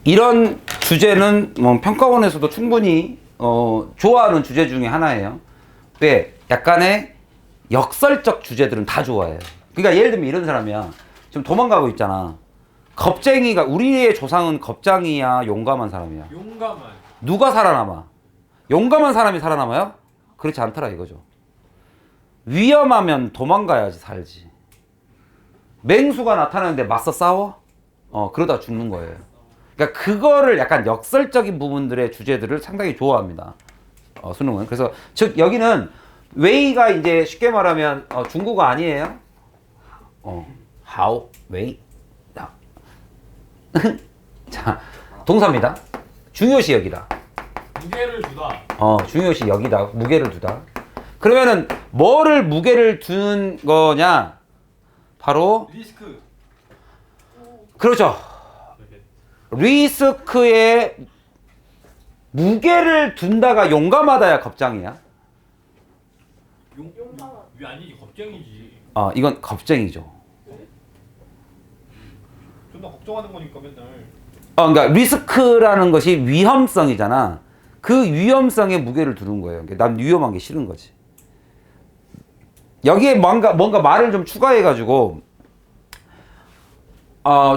이런 주제는 뭐 평가원에서도 충분히 좋아하는 주제 중에 하나예요. 왜? 약간의 역설적 주제들은 다 좋아해요. 그러니까 예를 들면 이런 사람이야. 지금 도망가고 있잖아. 겁쟁이가, 우리의 조상은 겁쟁이야, 용감한 사람이야? 용감한. 누가 살아남아? 용감한 사람이 살아남아요? 그렇지 않더라 이거죠. 위험하면 도망가야지 살지. 맹수가 나타나는데 맞서 싸워? 그러다 죽는 거예요. 그러니까 그거를 약간 역설적인 부분들의 주제들을 상당히 좋아합니다. 수능은. 그래서 즉 여기는 웨이가 이제 쉽게 말하면 중국어 아니에요? how, 웨이. 자, 동사입니다. 중요시 여기다. 무게를 두다. 중요시 여기다. 무게를 두다. 그러면은 뭐를 무게를 둔 거냐? 바로 리스크. 그렇죠. 리스크에 무게를 둔다가 용감하다야 겁장이야? 왜 아니지? 겁쟁이지. 이건 겁쟁이죠. 존나 걱정하는 거니까 맨날. 그러니까 리스크라는 것이 위험성이잖아. 그 위험성에 무게를 두는 거예요. 그러니까 난 위험한 게 싫은 거지. 여기에 뭔가 말을 좀 추가해가지고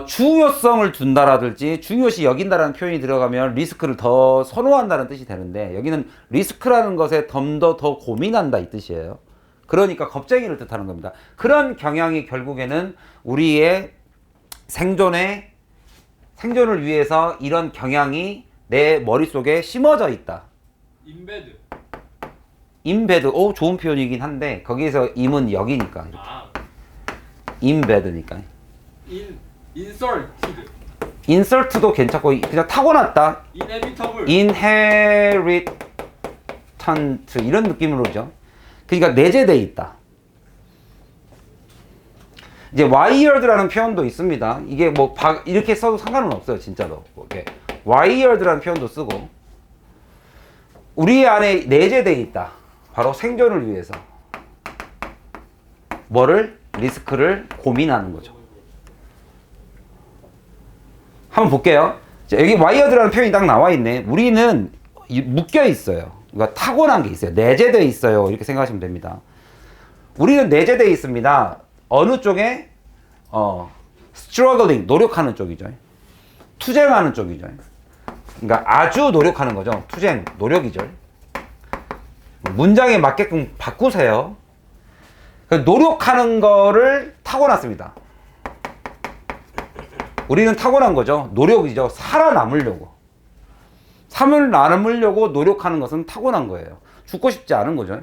중요성을 둔다라든지 중요시 여긴다라는 표현이 들어가면 리스크를 더 선호한다는 뜻이 되는데 여기는 리스크라는 것에 더 고민한다 이 뜻이에요. 그러니까 겁쟁이를 뜻하는 겁니다. 그런 경향이 결국에는 우리의 생존을 위해서 이런 경향이 내 머릿속에 심어져 있다. 인베드. 인베드, 좋은 표현이긴 한데 거기에서 임은 여기니까 인베드니까. 인설티드. 인설트도 괜찮고 그냥 타고났다. 이네비터블. 인헤리턴트 이런 느낌으로죠. 그러니까 내재돼 있다. 이제 wired라는 표현도 있습니다. 이게 뭐 이렇게 써도 상관은 없어요, 진짜로. wired라는 표현도 쓰고 우리 안에 내재돼 있다. 바로 생존을 위해서 리스크를 고민하는 거죠. 한번 볼게요. 자, 여기 wired라는 표현이 딱 나와 있네. 우리는 묶여 있어요. 그러니까 타고난 게 있어요. 내재돼 있어요. 이렇게 생각하시면 됩니다. 우리는 내재돼 있습니다. 어느 쪽에? struggling, 노력하는 쪽이죠. 투쟁하는 쪽이죠. 그러니까 아주 노력하는 거죠. 투쟁, 노력이죠. 문장에 맞게끔 바꾸세요. 노력하는 거를 타고났습니다. 우리는 타고난 거죠. 노력이죠. 살아남으려고 노력하는 것은 타고난 거예요. 죽고 싶지 않은 거죠.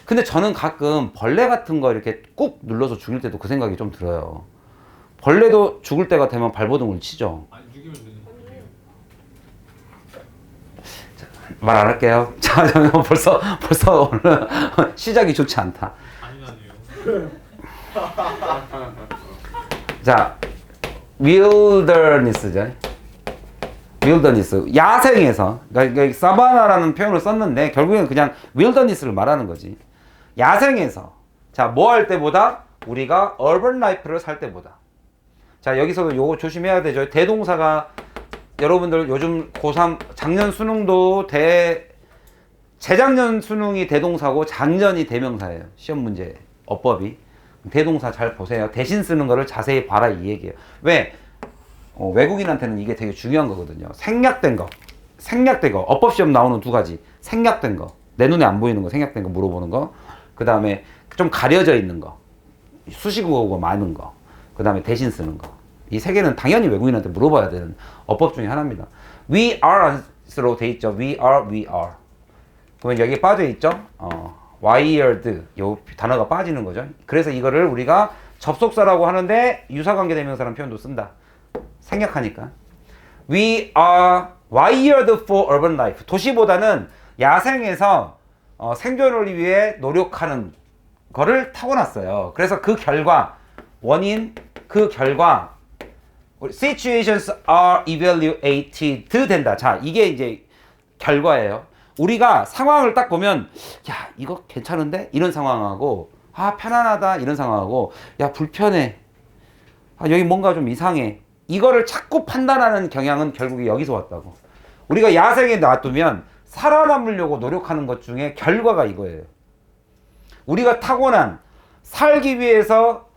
근데 저는 가끔 벌레 같은 거 이렇게 꾹 눌러서 죽일 때도 그 생각이 좀 들어요. 벌레도 죽을 때가 되면 발버둥을 치죠. 아니 죽이면 되는 거예요. 말 안 할게요. 자, 벌써 오늘 시작이 좋지 않다. 아니라니요. 자, wilderness죠. wilderness, 야생에서. 그러니까 사바나라는 표현을 썼는데 결국에는 그냥 wilderness를 말하는 거지. 야생에서. 자, 뭐 할 때보다? 우리가 urban life를 살 때보다. 자, 여기서도 요거 조심해야 되죠. 대동사가 여러분들 요즘 고3 작년 수능도 재작년 수능이 대동사고 작년이 대명사예요. 시험 문제 어법이. 대동사 잘 보세요. 대신 쓰는 거를 자세히 봐라 이 얘기예요. 왜? 외국인한테는 이게 되게 중요한 거거든요. 생략된 거. 어법 시험 나오는 두 가지. 생략된 거. 내 눈에 안 보이는 거, 생략된 거 물어보는 거. 그 다음에 좀 가려져 있는 거. 수식어가 많은 거. 그 다음에 대신 쓰는 거. 이 세 개는 당연히 외국인한테 물어봐야 되는 어법 중에 하나입니다. We are로 돼 있죠. We are. 그러면 여기 빠져 있죠. wired. 요 단어가 빠지는 거죠. 그래서 이거를 우리가 접속사라고 하는데 유사관계대명사라는 표현도 쓴다. 생략하니까. We are wired for urban life. 도시보다는 야생에서 생존을 위해 노력하는 거를 타고났어요. 그래서 그 결과 situations are evaluated 된다. 자, 이게 이제 결과예요. 우리가 상황을 딱 보면 야, 이거 괜찮은데? 이런 상황하고 편안하다 이런 상황하고 야, 불편해. 여기 뭔가 좀 이상해. 이거를 자꾸 판단하는 경향은 결국에 여기서 왔다고. 우리가 야생에 놔두면 살아남으려고 노력하는 것 중에 결과가 이거예요. 우리가 타고난 살기 위해서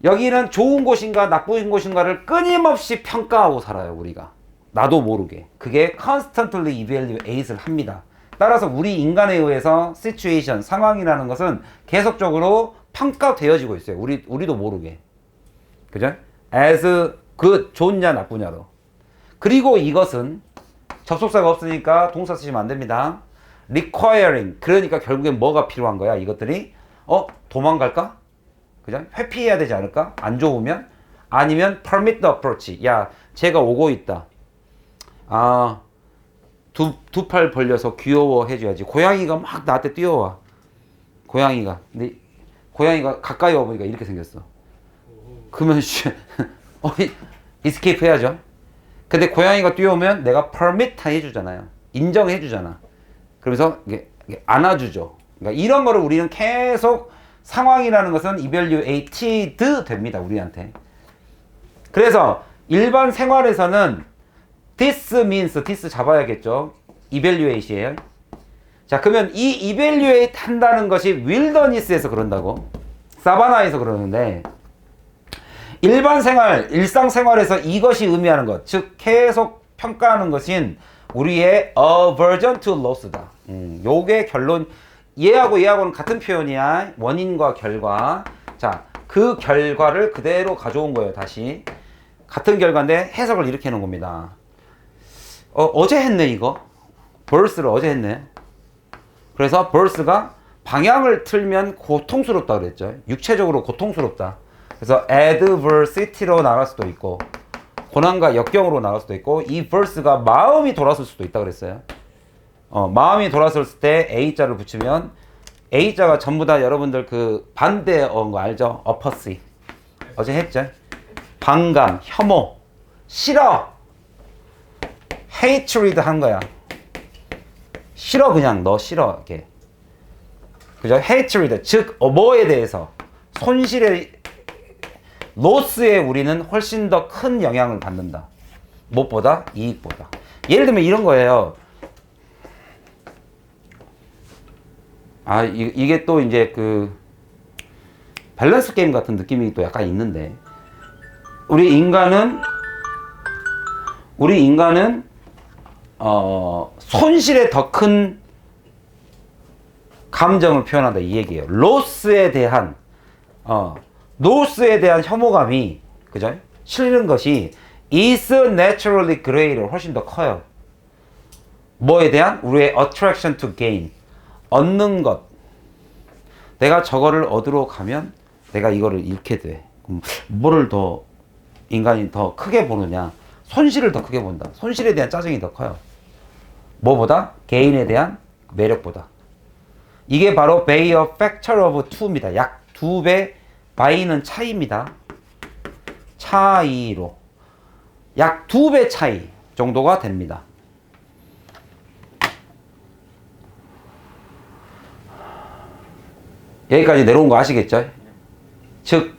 여기는 좋은 곳인가 나쁜 곳인가를 끊임없이 평가하고 살아요. 우리가 나도 모르게. 그게 constantly evaluate을 합니다. 따라서 우리 인간에 의해서 situation, 상황이라는 것은 계속적으로 평가되어지고 있어요. 우리도 모르게. 그죠? as good, 좋냐 나쁘냐로. 그리고 이것은 접속사가 없으니까 동사 쓰시면 안 됩니다. requiring, 그러니까 결국엔 뭐가 필요한 거야? 이것들이 도망갈까? 그죠? 회피해야 되지 않을까? 안 좋으면? 아니면 permit the approach. 야, 쟤가 오고 있다. 아, 두 팔 벌려서 귀여워해줘야지. 고양이가 막 나한테 뛰어와. 고양이가. 근데 고양이가 가까이 와보니까 이렇게 생겼어. 그러면 escape 해야죠. 근데 고양이가 뛰어오면 내가 permit 해주잖아요. 인정해주잖아. 그러면서 이게 안아주죠. 그러니까 이런 거를 우리는 계속 상황이라는 것은 evaluated 됩니다. 우리한테. 그래서 일반 생활에서는 this means, this 잡아야겠죠. evaluate이에요. 자, 그러면 이 evaluate 한다는 것이 wilderness에서 그런다고. 사바나에서 그러는데 일반 생활, 일상생활에서 이것이 의미하는 것, 즉 계속 평가하는 것인 우리의 aversion to loss다. 요게 결론. 얘하고는 같은 표현이야. 원인과 결과. 자, 그 결과를 그대로 가져온 거예요. 다시 같은 결과인데 해석을 이렇게 해놓은 겁니다. 어제 했네 이거. verse를 어제 했네. 그래서 verse가 방향을 틀면 고통스럽다 그랬죠. 육체적으로 고통스럽다. 그래서 adversity로 나갈 수도 있고 고난과 역경으로 나갈 수도 있고, 이 verse가 마음이 돌았을 수도 있다 그랬어요. 마음이 돌았을 때 A자를 붙이면 A자가 전부 다 여러분들 그 반대어인 거 알죠? opposite. 어제 했죠? 반감, 혐오, 싫어, hatred 한 거야. 싫어, 그냥 너 싫어 이렇게. 그죠? hatred, 즉 뭐에 대해서 손실에, 로스에 우리는 훨씬 더 큰 영향을 받는다. 무엇보다? 이익보다. 예를 들면 이런 거예요. 이게 또 이제 그 밸런스 게임 같은 느낌이 또 약간 있는데, 우리 인간은 손실에 더 큰 감정을 표현한다 이 얘기예요. 로스에 대한 혐오감이, 그죠? 실리는 것이 is naturally greater, 훨씬 더 커요. 뭐에 대한? 우리의 attraction to gain, 얻는 것. 내가 저거를 얻으러 가면 내가 이거를 잃게 돼. 그럼 뭐를 더 인간이 더 크게 보느냐? 손실을 더 크게 본다. 손실에 대한 짜증이 더 커요. 뭐보다? gain에 대한 매력보다. 이게 바로 by a factor of 2입니다. 약 2배. by는 차이입니다. 차이로 약 2배 차이 정도가 됩니다. 여기까지 내려온 거 아시겠죠? 즉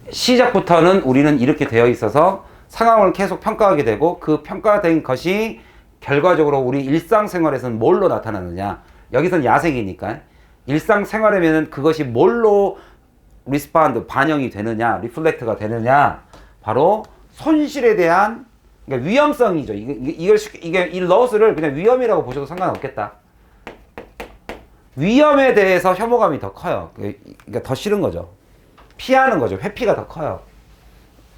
시작부터는 우리는 이렇게 되어 있어서 상황을 계속 평가하게 되고, 그 평가된 것이 결과적으로 우리 일상생활에서는 뭘로 나타나느냐. 여기선 야생이니까 일상생활이면 그것이 뭘로 리스판드, 반영이 되느냐, 리플렉트가 되느냐, 바로 손실에 대한, 그러니까 위험성이죠. 이 러스를 그냥 위험이라고 보셔도 상관없겠다. 위험에 대해서 혐오감이 더 커요. 그러니까 더 싫은 거죠. 피하는 거죠. 회피가 더 커요.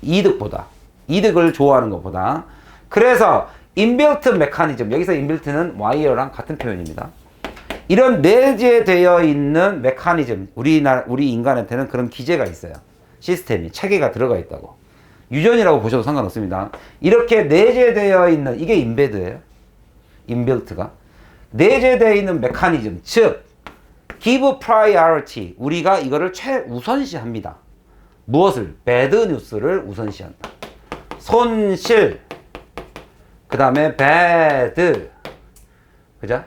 이득보다. 이득을 좋아하는 것보다. 그래서 인빌트 메커니즘, 여기서 인빌트는 와이어랑 같은 표현입니다. 이런 내재되어 있는 메커니즘, 우리 인간한테는 그런 기제가 있어요. 시스템이, 체계가 들어가 있다고. 유전이라고 보셔도 상관없습니다. 이렇게 내재되어 있는, 이게 인베드예요. 인빌트가. 내재되어 있는 메커니즘, 즉 give priority, 우리가 이거를 최우선시합니다. 무엇을? bad news를 우선시한다. 손실, 그 다음에 bad, 그죠?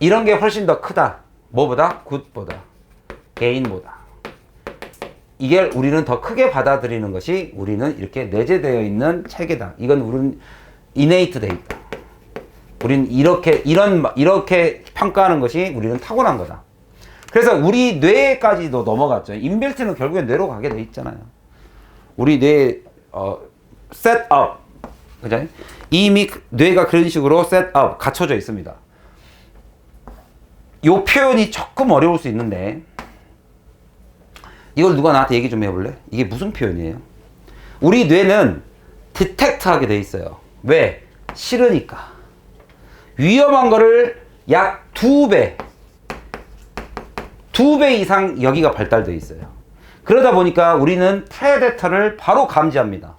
이런 게 훨씬 더 크다. 뭐보다? good보다, gain보다. 이게 우리는 더 크게 받아들이는 것이 우리는 이렇게 내재되어 있는 체계다. 이건 우리는 innate 돼 있다. 우리는 이렇게 평가하는 것이 우리는 타고난 거다. 그래서 우리 뇌까지도 넘어갔죠. 인벨트는 결국엔 뇌로 가게 돼 있잖아요. 우리 뇌 셋업, 그죠? 이미 뇌가 그런 식으로 셋업 갖춰져 있습니다. 이 표현이 조금 어려울 수 있는데 이걸 누가 나한테 얘기 좀 해볼래? 이게 무슨 표현이에요? 우리 뇌는 디텍트 하게 돼 있어요. 왜? 싫으니까. 위험한 거를 약 2배 이상 여기가 발달되어 있어요. 그러다 보니까 우리는 프레데터를 바로 감지합니다.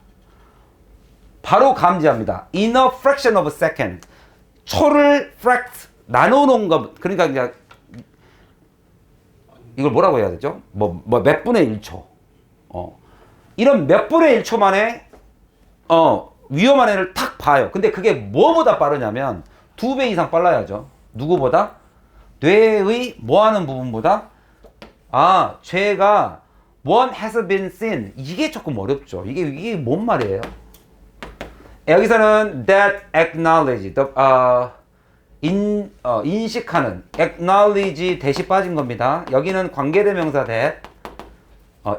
In a fraction of a second. 초를 나눠놓은 거, 그러니까 그냥 이걸 뭐라고 해야 되죠? 몇 분의 1초. 이런 몇 분의 1초 만에 위험한 애를 탁 봐요. 근데 그게 뭐보다 빠르냐면 2배 이상 빨라야죠. 누구보다? 뇌의 뭐하는 부분보다? 죄가 one has been seen. 이게 조금 어렵죠. 이게 뭔 말이에요? 여기서는 that acknowledge, 인식하는, acknowledge 대시 빠진 겁니다. 여기는 관계대명사 that,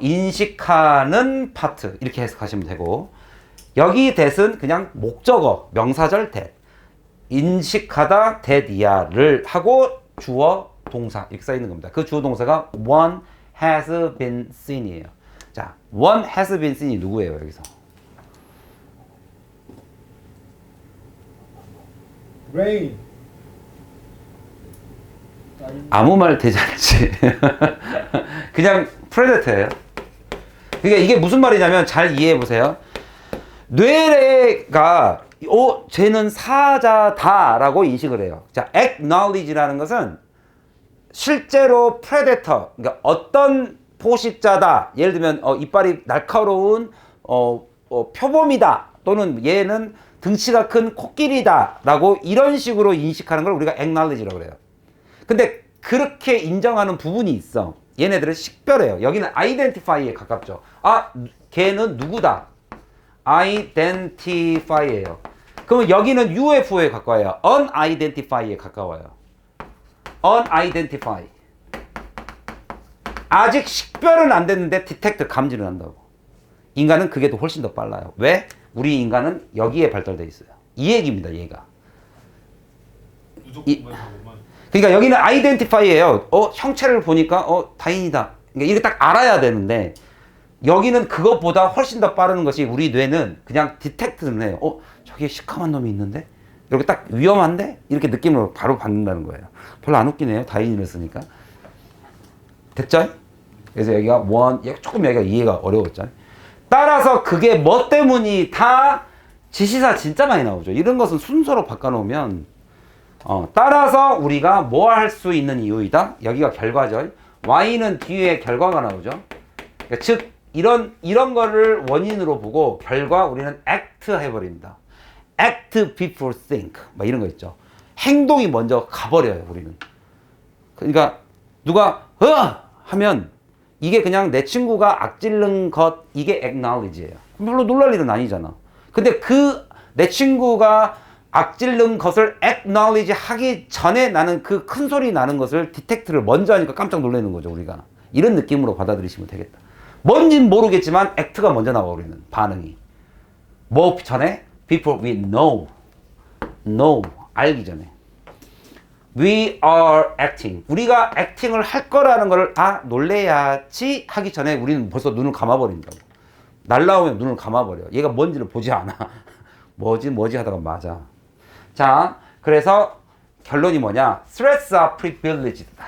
인식하는 파트 이렇게 해석하시면 되고, 여기 that은 그냥 목적어, 명사절 that, 인식하다 that이야를 하고 주어, 동사 이렇게 써 있는 겁니다. 그 주어 동사가 one has been seen이에요. 자, one has been seen이 누구예요 여기서? rain. 아무 말 되지 않지. 그냥 프레데터예요. 그러니까 이게 무슨 말이냐면 잘 이해해 보세요. 뇌가 쟤는 사자다라고 인식을 해요. 자, acknowledge라는 것은 실제로 프레데터, 그러니까 어떤 포식자다. 예를 들면 이빨이 날카로운 표범이다. 또는 얘는 등치가 큰 코끼리다. 라고 이런 식으로 인식하는 걸 우리가 acknowledge라고 그래요. 근데 그렇게 인정하는 부분이 있어. 얘네들은 식별해요. 여기는 identify에 가깝죠. 걔는 누구다. identify예요. 그러면 여기는 UFO에 가까워요. unidentify에 가까워요. unidentified. 아직 식별은 안 됐는데 detect 감지를 한다고. 인간은 그게 더 훨씬 더 빨라요. 왜? 우리 인간은 여기에 발달되어 있어요. 이 얘기입니다. 얘가. 무조건만 하고만. 그러니까 여기는 identify예요. 형체를 보니까 다행이다. 그러니까 이게 딱 알아야 되는데 여기는 그것보다 훨씬 더 빠른 것이 우리 뇌는 그냥 detect는 해요. 저기에 시커먼 놈이 있는데? 이렇게 딱 위험한데? 이렇게 느낌으로 바로 받는다는 거예요. 별로 안 웃기네요. 다인을 쓰니까. 됐죠? 그래서 여기가 조금 여기가 이해가 어려웠죠. 따라서 그게 뭐 때문이 다 지시사 진짜 많이 나오죠. 이런 것은 순서로 바꿔놓으면 따라서 우리가 뭐 할 수 있는 이유이다. 여기가 결과죠. Y는 뒤에 결과가 나오죠. 그러니까 즉 이런 거를 원인으로 보고 결과 우리는 act 해버립니다. act before think 막 이런 거 있죠. 행동이 먼저 가버려요. 우리는. 그러니까 누가 하면 이게 그냥 내 친구가 악질른 것 이게 acknowledge예요. 별로 놀랄 일은 아니잖아. 근데 내 친구가 악질른 것을 acknowledge 하기 전에 나는 그 큰 소리 나는 것을 detect를 먼저 하니까 깜짝 놀라는 거죠. 우리가. 이런 느낌으로 받아들이시면 되겠다. 뭔진 모르겠지만 act가 먼저 나와. 우리는 반응이. 뭐 전에? Before we know. 알기 전에. We are acting. 우리가 acting을 할 거라는 걸 놀래야지 하기 전에 우리는 벌써 눈을 감아버린다고. 날라오면 눈을 감아버려. 얘가 뭔지를 보지 않아. 뭐지 하다가 맞아. 자, 그래서 결론이 뭐냐? Threats are privileged다.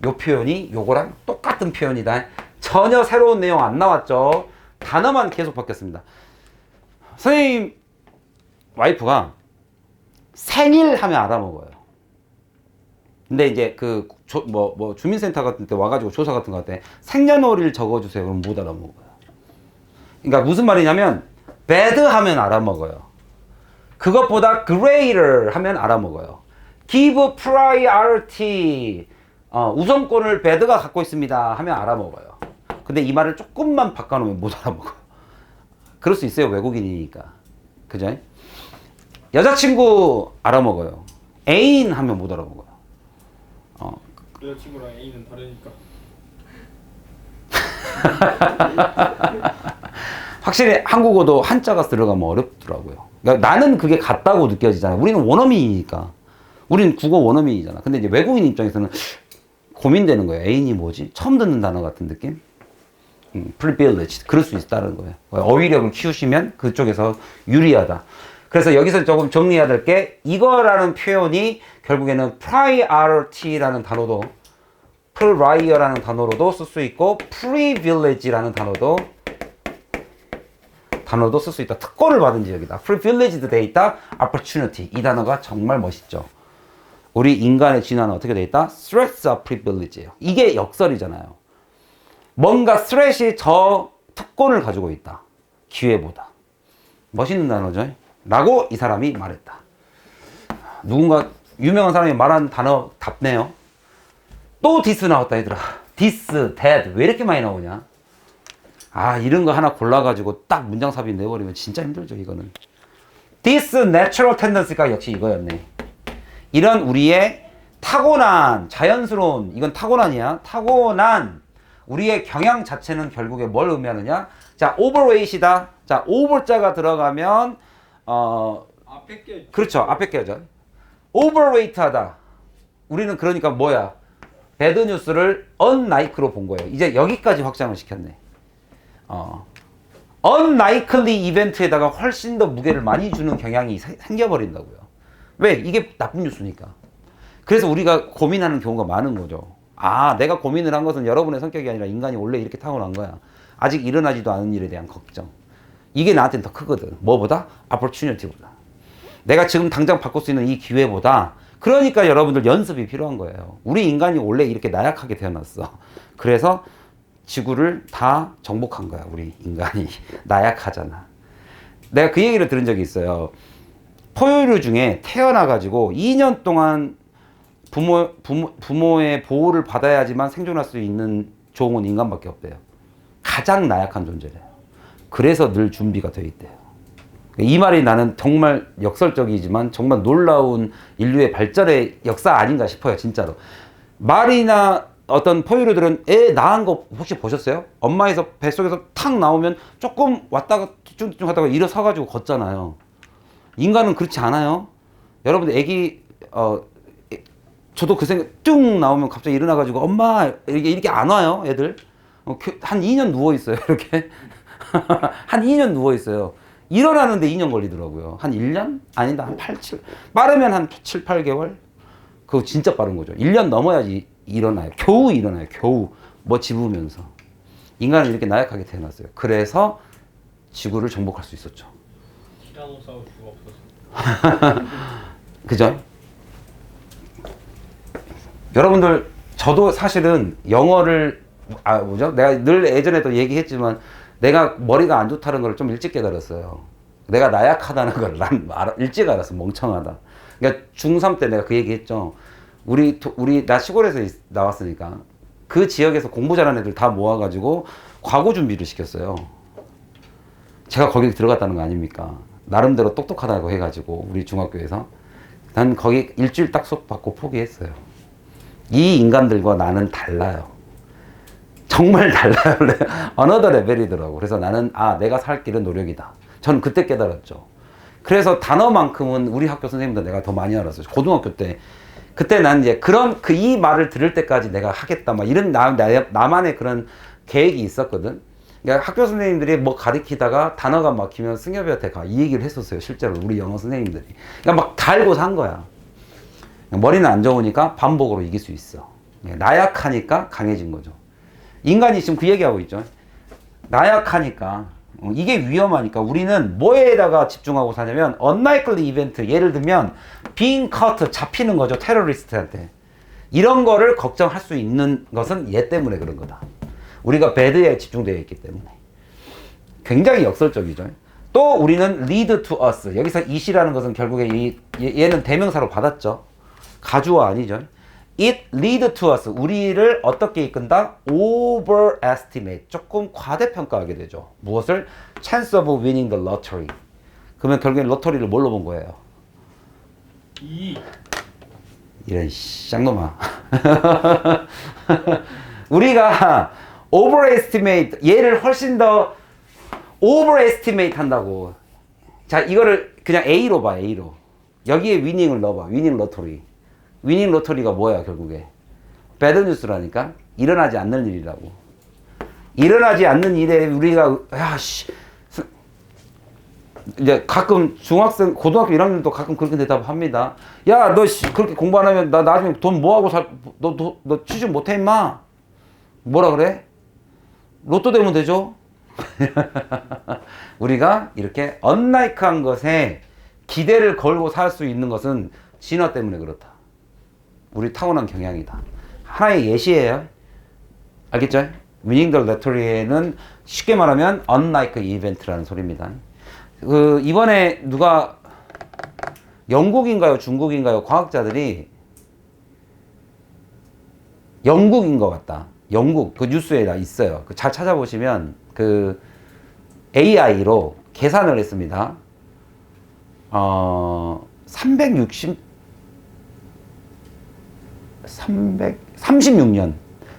요 표현이 요거랑 똑같은 표현이다. 전혀 새로운 내용 안 나왔죠. 단어만 계속 바뀌었습니다. 선생님 와이프가 생일 하면 알아먹어요. 근데 이제 주민센터 같은 데 와가지고 조사 같은 거 할 때 생년월일 적어주세요. 그럼 못 알아먹어요. 그러니까 무슨 말이냐면 bad 하면 알아먹어요. 그것보다 greater 하면 알아먹어요. give priority 우선권을 bad가 갖고 있습니다 하면 알아먹어요. 근데 이 말을 조금만 바꿔놓으면 못 알아먹어요. 그럴 수 있어요. 외국인이니까. 그죠? 여자친구 알아먹어요. 애인 하면 못 알아먹어요. 여자친구랑 애인은 다르니까. 확실히 한국어도 한자가 들어가면 어렵더라고요. 그러니까 나는 그게 같다고 느껴지잖아요. 우리는 원어민이니까. 우리는 국어 원어민이잖아. 근데 이제 외국인 입장에서는 고민되는 거예요. 애인이 뭐지? 처음 듣는 단어 같은 느낌? privilege. 그럴 수 있다는 거예요. 어휘력을 키우시면 그쪽에서 유리하다. 그래서 여기서 조금 정리해야 될 게 이거라는 표현이 결국에는 priority라는 단어도 prior라는 단어로도 쓸 수 있고 privilege라는 단어도 쓸 수 있다. 특권을 받은 지역이다. privileged 돼 있다. opportunity. 이 단어가 정말 멋있죠. 우리 인간의 진화는 어떻게 돼 있다? threats of privilege예요. 이게 역설이잖아요. 뭔가 threat이 저 특권을 가지고 있다. 기회보다. 멋있는 단어죠. 라고 이 사람이 말했다. 누군가 유명한 사람이 말한 단어 답네요. 또 this 나왔다 얘들아. this, that 왜 이렇게 많이 나오냐? 아 이런 거 하나 골라가지고 딱 문장 삽입 내버리면 진짜 힘들죠 이거는. this natural tendency가 역시 이거였네. 이런 우리의 타고난 자연스러운 이건 타고난이야. 타고난 우리의 경향 자체는 결국에 뭘 의미하느냐? 자 overweight이다. 자 over자가 들어가면 앞에 게 그렇죠. 앞에 게죠. overweight하다. 우리는 그러니까 뭐야? 배드 뉴스를 unlike로 본 거예요. 이제 여기까지 확장을 시켰네. unlikely 이벤트에다가 훨씬 더 무게를 많이 주는 경향이 생겨버린다고요. 왜? 이게 나쁜 뉴스니까. 그래서 우리가 고민하는 경우가 많은 거죠. 아, 내가 고민을 한 것은 여러분의 성격이 아니라 인간이 원래 이렇게 타고난 거야. 아직 일어나지도 않은 일에 대한 걱정. 이게 나한테는 더 크거든. 뭐보다? opportunity보다. 내가 지금 당장 바꿀 수 있는 이 기회보다. 그러니까 여러분들 연습이 필요한 거예요. 우리 인간이 원래 이렇게 나약하게 태어났어. 그래서 지구를 다 정복한 거야. 우리 인간이. 나약하잖아. 내가 그 얘기를 들은 적이 있어요. 포유류 중에 태어나가지고 2년 동안 부모의 보호를 받아야지만 생존할 수 있는 종은 인간밖에 없대요. 가장 나약한 존재래요. 그래서 늘 준비가 돼 있대요. 이 말이 나는 정말 역설적이지만 정말 놀라운 인류의 발전의 역사 아닌가 싶어요. 진짜로. 말이나 어떤 포유류들은 애 낳은 거 혹시 보셨어요? 엄마에서 뱃속에서 탁 나오면 조금 왔다가 쭈쭈쭈 하다가 일어서가지고 걷잖아요. 인간은 그렇지 않아요. 여러분들 애기 저도 그 생각 쭉 나오면 갑자기 일어나가지고 엄마 이렇게 안 와요 애들. 한 2년 누워있어요 이렇게. 한 2년 누워있어요. 일어나는데 2년 걸리더라고요. 한 1년? 아니다 한 8, 7 빠르면 한 7, 8개월? 그거 진짜 빠른 거죠. 1년 넘어야지 일어나요. 겨우 일어나요. 겨우 뭐 집으면서. 인간은 이렇게 나약하게 태어났어요. 그래서 지구를 정복할 수 있었죠. 티라노사우루스가 없었어. 그죠? 여러분들 저도 사실은 영어를 뭐죠? 내가 늘 예전에도 얘기했지만 내가 머리가 안 좋다는 걸 좀 일찍 깨달았어요. 내가 나약하다는 걸 난 일찍 알았어. 멍청하다. 그러니까 중3 때 내가 그 얘기했죠. 나 시골에서 나왔으니까 그 지역에서 공부 잘하는 애들 다 모아가지고 과고 준비를 시켰어요. 제가 거기 들어갔다는 거 아닙니까? 나름대로 똑똑하다고 해가지고 우리 중학교에서 난 거기 일주일 딱 수업 받고 포기했어요. 이 인간들과 나는 달라요. 정말 달라요. 어너더 레벨이더라고. 그래서 나는 내가 살 길은 노력이다. 저는 그때 깨달았죠. 그래서 단어만큼은 우리 학교 선생님보다 내가 더 많이 알았어요. 고등학교 때. 그때 난 이제 이 말을 들을 때까지 내가 하겠다. 막 이런 나만의 그런 계획이 있었거든. 그러니까 학교 선생님들이 뭐 가르치다가 단어가 막히면 승엽이한테 가. 이 얘기를 했었어요. 실제로 우리 영어 선생님들이. 그러니까 막 달고 산 거야. 머리는 안 좋으니까 반복으로 이길 수 있어. 나약하니까 강해진 거죠. 인간이 지금 그 얘기하고 있죠. 나약하니까 이게 위험하니까 우리는 뭐에다가 집중하고 사냐면 unlikely event. 예를 들면 being caught 잡히는 거죠. 테러리스트한테. 이런 거를 걱정할 수 있는 것은 얘 때문에 그런 거다. 우리가 배드에 집중되어 있기 때문에. 굉장히 역설적이죠. 또 우리는 lead to us. 여기서 it이라는 것은 결국에 얘는 대명사로 받았죠. 가주어 아니죠. It lead to us. 우리를 어떻게 이끈다? Overestimate. 조금 과대평가하게 되죠. 무엇을? Chance of winning the lottery. 그러면 결국엔 로터리를 뭘로 본 거예요? 이런 쌍놈아. 우리가 overestimate, 얘를 훨씬 더 overestimate 한다고. 자, 이거를 그냥 A로 봐, A로. 여기에 위닝을 넣어봐. 위닝 로터리. 위닝 로터리가 뭐야, 결국에? 배드 뉴스라니까? 일어나지 않는 일이라고. 일어나지 않는 일에 우리가, 야, 씨. 이제 가끔 중학생, 고등학교 1학년도 가끔 그렇게 대답합니다. 야, 너 그렇게 공부 안 하면 나 나중에 돈 뭐하고 너 취직 못해, 임마? 뭐라 그래? 로또 되면 되죠? 우리가 이렇게 unlike한 것에 기대를 걸고 살 수 있는 것은 진화 때문에 그렇다. 우리 타고난 경향이다. 하나의 예시예요. 알겠죠? Winning the lottery는 쉽게 말하면 unlike event라는 소리입니다. 이번에 누가 영국인가요? 중국인가요? 과학자들이 영국인 것 같다. 영국 그 뉴스에 있어요. 잘 찾아보시면 그 AI로 계산을 했습니다.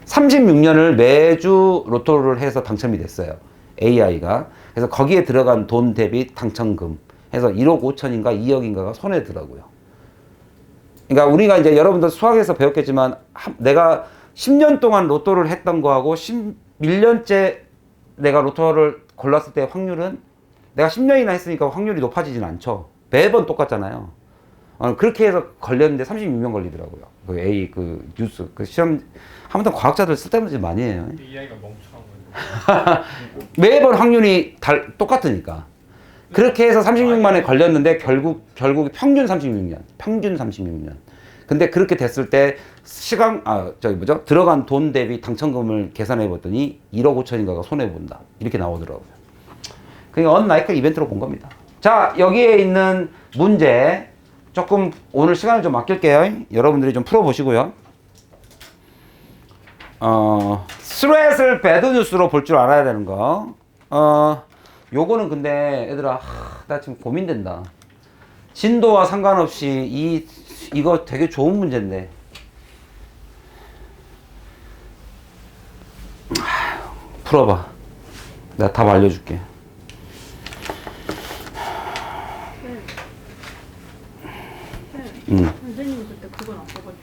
36년을 매주 로또를 해서 당첨이 됐어요. AI가. 그래서 거기에 들어간 돈 대비 당첨금 해서 1억 5천인가 2억인가가 손에 들어가고요. 그러니까 우리가 이제 여러분들 수학에서 배웠겠지만 내가 10년 동안 로또를 했던 거하고 11년째 내가 로또를 골랐을 때 확률은 내가 10년이나 했으니까 확률이 높아지진 않죠. 매번 똑같잖아요. 그렇게 해서 걸렸는데 36년 걸리더라고요. 그 A 그 뉴스 그 시험 아무튼 과학자들 쓸데없는 짓 많이 해요. AI가 멍청한 거예요. 매번 확률이 똑같으니까. 그렇게 해서 36만에 걸렸는데 결국 평균 36년. 근데 그렇게 됐을 때 들어간 돈 대비 당첨금을 계산해 봤더니 1억 5천인가가 손해 본다. 이렇게 나오더라고요. 그게 unlike 이벤트로 본 겁니다. 자, 여기에 있는 문제 조금 오늘 시간을 좀 아낄게요. 여러분들이 좀 풀어보시고요. 스트레스를 배드 뉴스로 볼 줄 알아야 되는 거. 요거는 근데 얘들아, 나 지금 고민된다. 진도와 상관없이 이거 되게 좋은 문제인데. 풀어봐. 내가 답 알려줄게.